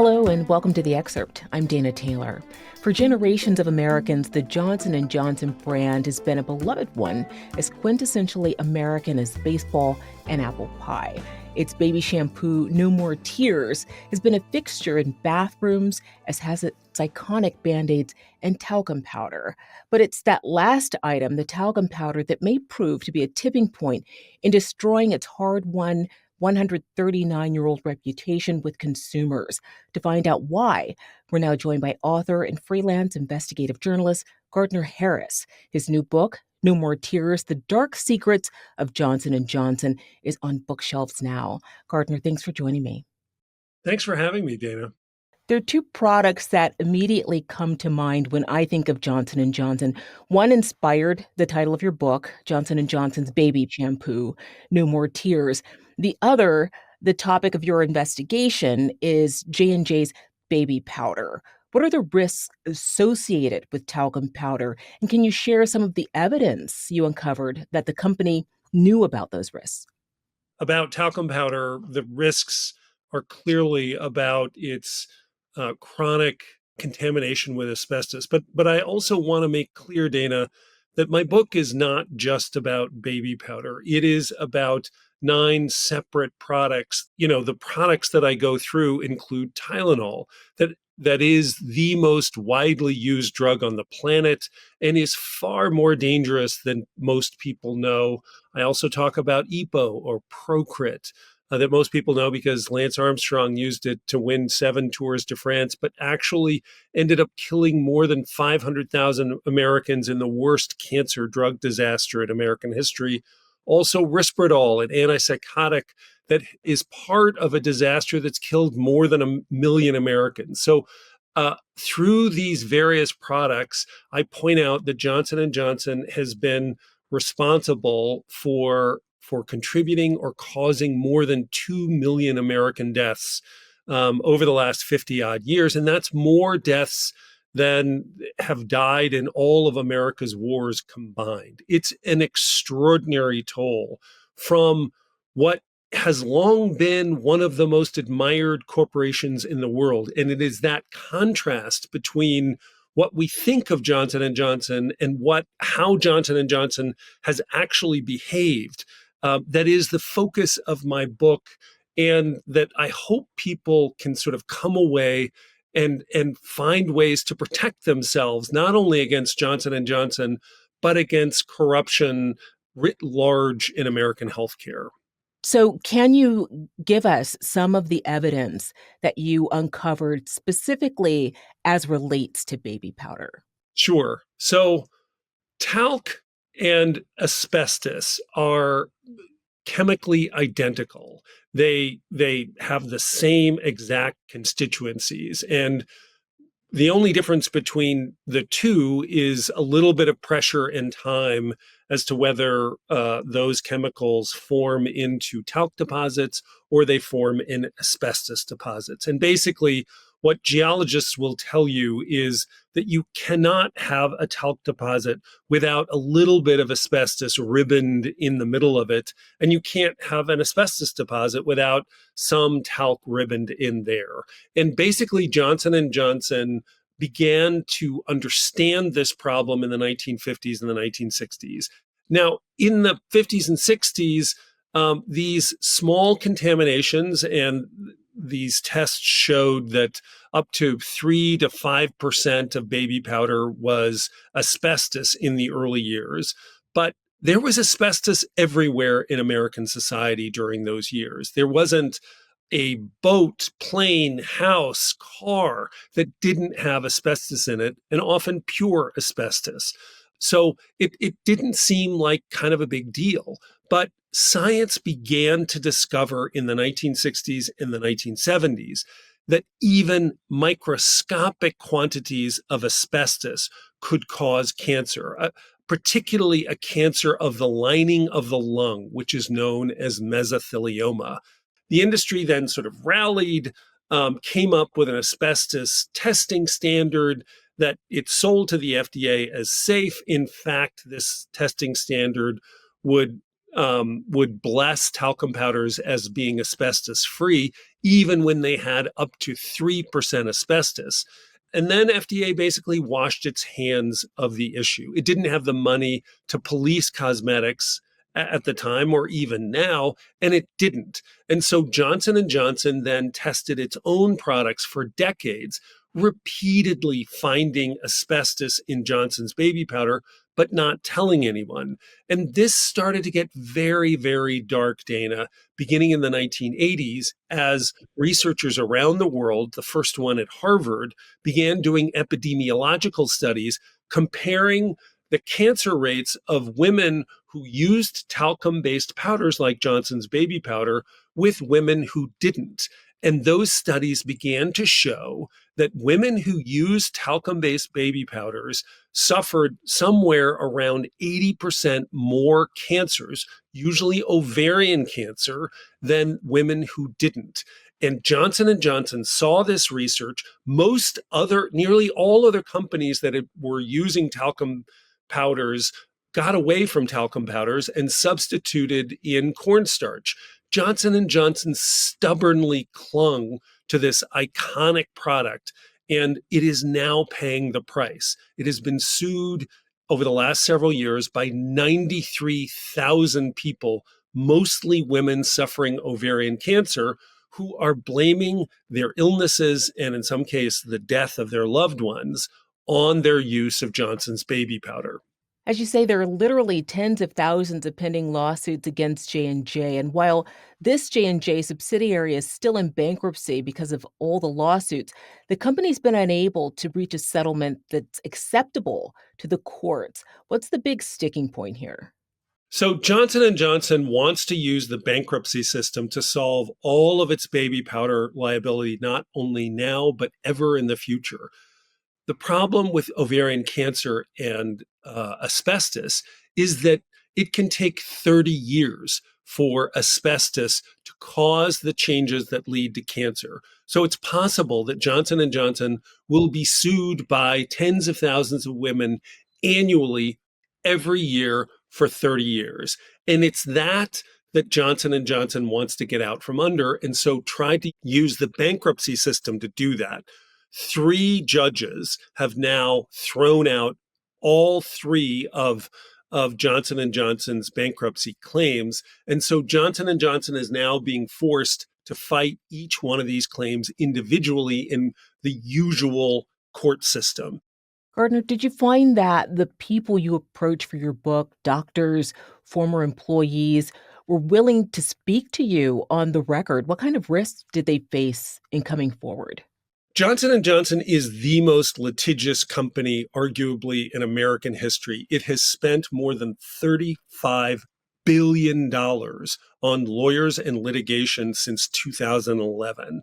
Hello and welcome to The Excerpt. I'm Dana Taylor. For generations of Americans, the Johnson & Johnson brand has been a beloved one, as quintessentially American as baseball and apple pie. Its baby shampoo, No More Tears, has been a fixture in bathrooms, as has its iconic Band-Aids and talcum powder. But it's that last item, the talcum powder, that may prove to be a tipping point in destroying its hard-won 139-year-old reputation with consumers. To find out why, we're now joined by author and freelance investigative journalist Gardiner Harris. His new book, No More Tears: The Dark Secrets of Johnson & Johnson, is on bookshelves now. Gardiner, thanks for joining me. Thanks for having me, Dana. There are two products that immediately come to mind when I think of Johnson & Johnson. One inspired the title of your book, Johnson & Johnson's baby shampoo, No More Tears. The other, the topic of your investigation, is J&J's baby powder. What are the risks associated with talcum powder? And can you share some of the evidence you uncovered that the company knew about those risks? About talcum powder, the risks are clearly about its chronic contamination with asbestos. But I also want to make clear, Dana, that my book is not just about baby powder. It is about 9 separate products. You know, the products that I go through include Tylenol, that is the most widely used drug on the planet and is far more dangerous than most people know. I also talk about EPO or Procrit, that most people know because Lance Armstrong used it to win 7 Tours de France, but actually ended up killing more than 500,000 Americans in the worst cancer drug disaster in American history. Also, Risperdal, an antipsychotic that is part of a disaster that's killed more than 1 million Americans. So through these various products, I point out that Johnson & Johnson has been responsible for contributing or causing more than 2 million American deaths over the last 50 odd years. And that's more deaths than have died in all of America's wars combined. It's an extraordinary toll from what has long been one of the most admired corporations in the world. And it is that contrast between what we think of Johnson & Johnson and how Johnson & Johnson has actually behaved. That is the focus of my book, and that I hope people can sort of come away and find ways to protect themselves, not only against Johnson & Johnson, but against corruption writ large in American healthcare. So can you give us some of the evidence that you uncovered specifically as relates to baby powder? Sure. So talc and asbestos are chemically identical. They have the same exact constituencies. And the only difference between the two is a little bit of pressure and time as to whether those chemicals form into talc deposits or they form in asbestos deposits. And basically, what geologists will tell you is that you cannot have a talc deposit without a little bit of asbestos ribboned in the middle of it. And you can't have an asbestos deposit without some talc ribboned in there. And basically, Johnson & Johnson began to understand this problem in the 1950s and the 1960s. Now, in the 50s and 60s, these small contaminations, and these tests showed that up to 3 to 5% of baby powder was asbestos in the early years. But there was asbestos everywhere in American society during those years. There wasn't a boat, plane, house, car that didn't have asbestos in it, and often pure asbestos. So it didn't seem like kind of a big deal. But science began to discover in the 1960s and the 1970s that even microscopic quantities of asbestos could cause cancer, particularly a cancer of the lining of the lung, which is known as mesothelioma. The industry then sort of rallied, came up with an asbestos testing standard that it sold to the FDA as safe. In fact, this testing standard would would bless talcum powders as being asbestos free, even when they had up to 3% asbestos. And then FDA basically washed its hands of the issue. It didn't have the money to police cosmetics at the time or even now, and it didn't. And so Johnson and Johnson then tested its own products for decades, repeatedly finding asbestos in Johnson's baby powder, but not telling anyone. And this started to get very, very dark, Dana, beginning in the 1980s as researchers around the world, the first one at Harvard, began doing epidemiological studies comparing the cancer rates of women who used talcum based powders like Johnson's baby powder with women who didn't. And those studies began to show that women who used talcum based baby powders suffered somewhere around 80% more cancers, usually ovarian cancer, than women who didn't. And Johnson and Johnson saw this research. Nearly all other companies that were using talcum powders got away from talcum powders and substituted in cornstarch. Johnson and Johnson stubbornly clung to this iconic product, and it is now paying the price. It has been sued over the last several years by 93,000 people, mostly women suffering ovarian cancer, who are blaming their illnesses and, in some case, the death of their loved ones on their use of Johnson's baby powder. As you say, there are literally tens of thousands of pending lawsuits against J&J. And while this J&J subsidiary is still in bankruptcy because of all the lawsuits, the company's been unable to reach a settlement that's acceptable to the courts. What's the big sticking point here? So Johnson and Johnson wants to use the bankruptcy system to solve all of its baby powder liability, not only now, but ever in the future. The problem with ovarian cancer and asbestos is that it can take 30 years for asbestos to cause the changes that lead to cancer. So it's possible that Johnson and Johnson will be sued by tens of thousands of women annually every year for 30 years. And it's that Johnson and Johnson wants to get out from under, and so tried to use the bankruptcy system to do that. 3 judges have now thrown out all 3 of Johnson and Johnson's bankruptcy claims, and so Johnson and Johnson is now being forced to fight each one of these claims individually in the usual court system. Gardner, did you find that the people you approach for your book, doctors, former employees, were willing to speak to you on the record? What kind of risks did they face in coming forward? Johnson and Johnson is the most litigious company, arguably, in American history. It has spent more than $35 billion on lawyers and litigation since 2011.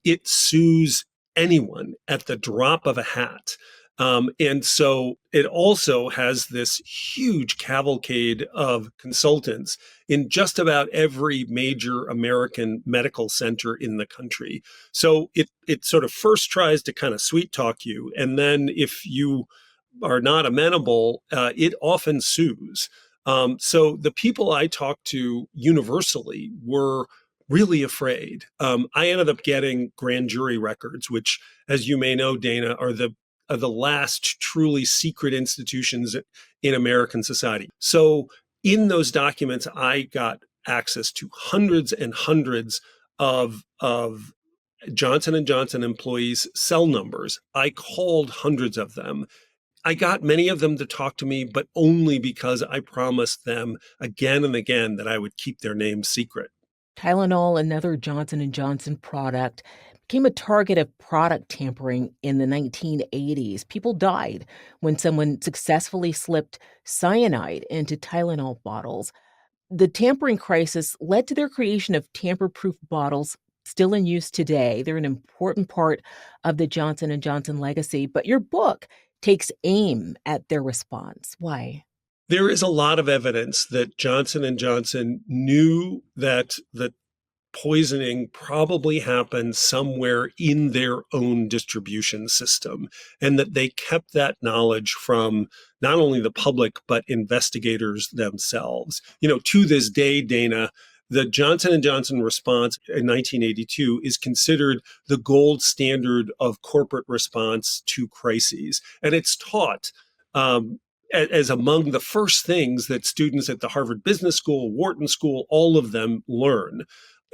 It sues anyone at the drop of a hat. And so it also has this huge cavalcade of consultants in just about every major American medical center in the country. So it sort of first tries to kind of sweet talk you. And then if you are not amenable, it often sues. So the people I talked to universally were really afraid. I ended up getting grand jury records, which, as you may know, Dana, are the last truly secret institutions in American society. So in those documents, I got access to hundreds and hundreds of Johnson and Johnson employees' cell numbers. I called hundreds of them. I got many of them to talk to me, but only because I promised them again and again that I would keep their names secret. Tylenol, another Johnson& Johnson product, became a target of product tampering in the 1980s. People died when someone successfully slipped cyanide into Tylenol bottles. The tampering crisis led to their creation of tamper-proof bottles still in use today. They're an important part of the Johnson& Johnson legacy, but your book takes aim at their response. Why? There is a lot of evidence that Johnson and Johnson knew that the poisoning probably happened somewhere in their own distribution system, and that they kept that knowledge from not only the public, but investigators themselves. To this day, Dana, the Johnson & Johnson response in 1982 is considered the gold standard of corporate response to crises. And it's taught as among the first things that students at the Harvard Business School, Wharton School, all of them learn.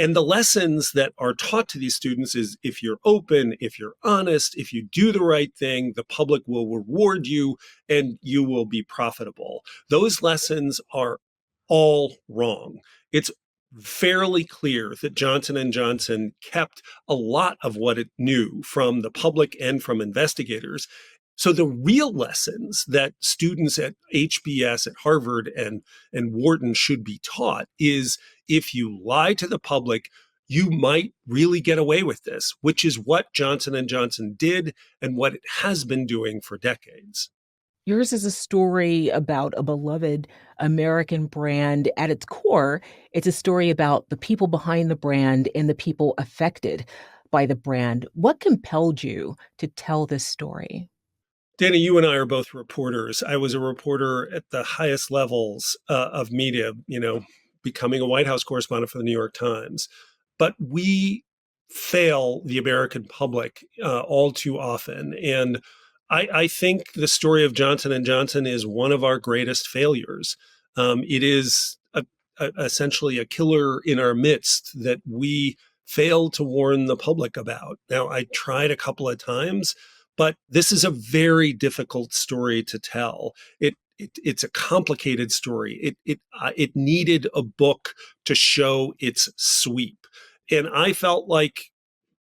And the lessons that are taught to these students is if you're open, if you're honest, if you do the right thing, the public will reward you and you will be profitable. Those lessons are all wrong. It's fairly clear that Johnson & Johnson kept a lot of what it knew from the public and from investigators. So the real lessons that students at HBS, at Harvard and Wharton should be taught is if you lie to the public, you might really get away with this, which is what Johnson & Johnson did and what it has been doing for decades. Yours is a story about a beloved American brand. At its core, it's a story about the people behind the brand and the people affected by the brand. What compelled you to tell this story? Dana, you and I are both reporters. I was a reporter at the highest levels of media, becoming a White House correspondent for the New York Times. But we fail the American public all too often. And I think the story of Johnson & Johnson is one of our greatest failures. It is essentially a killer in our midst that we failed to warn the public about. Now, I tried a couple of times, but this is a very difficult story to tell. It's a complicated story. It needed a book to show its sweep. And I felt like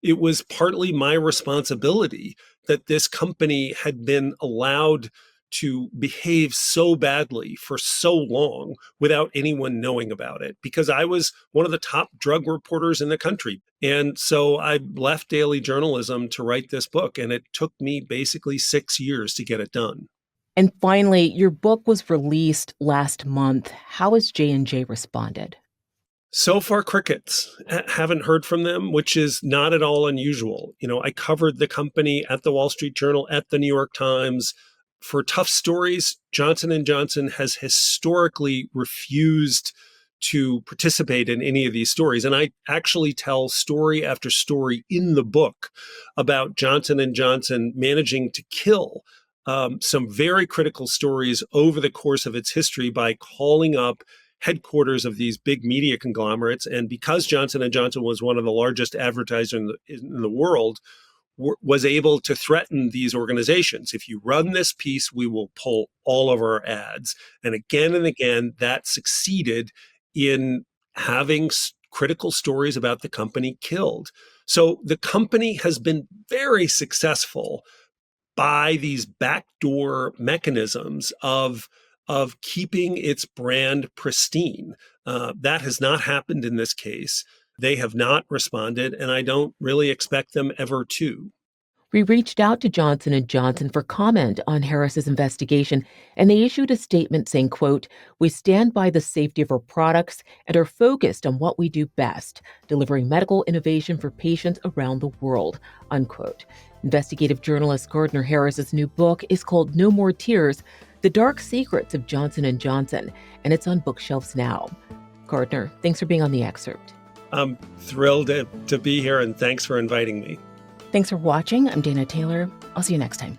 it was partly my responsibility that this company had been allowed to behave so badly for so long without anyone knowing about it, because I was one of the top drug reporters in the country. And so I left daily journalism to write this book, and it took me basically 6 years to get it done. And finally, your book was released last month. How has J&J responded? So far, crickets. Haven't heard from them, which is not at all unusual. I covered the company at the Wall Street Journal, at the New York Times. For tough stories, Johnson & Johnson has historically refused to participate in any of these stories. And I actually tell story after story in the book about Johnson & Johnson managing to kill some very critical stories over the course of its history by calling up headquarters of these big media conglomerates. And because Johnson & Johnson was one of the largest advertisers in the world, was able to threaten these organizations. If you run this piece, we will pull all of our ads. And again, that succeeded in having critical stories about the company killed. So the company has been very successful by these backdoor mechanisms of keeping its brand pristine. That has not happened in this case. They have not responded, and I don't really expect them ever to. We reached out to Johnson & Johnson for comment on Harris's investigation, and they issued a statement saying, quote, "We stand by the safety of our products and are focused on what we do best, delivering medical innovation for patients around the world," unquote. Investigative journalist Gardiner Harris's new book is called No More Tears: The Dark Secrets of Johnson & Johnson, and it's on bookshelves now. Gardiner, thanks for being on The Excerpt. I'm thrilled to be here, and thanks for inviting me. Thanks for watching. I'm Dana Taylor. I'll see you next time.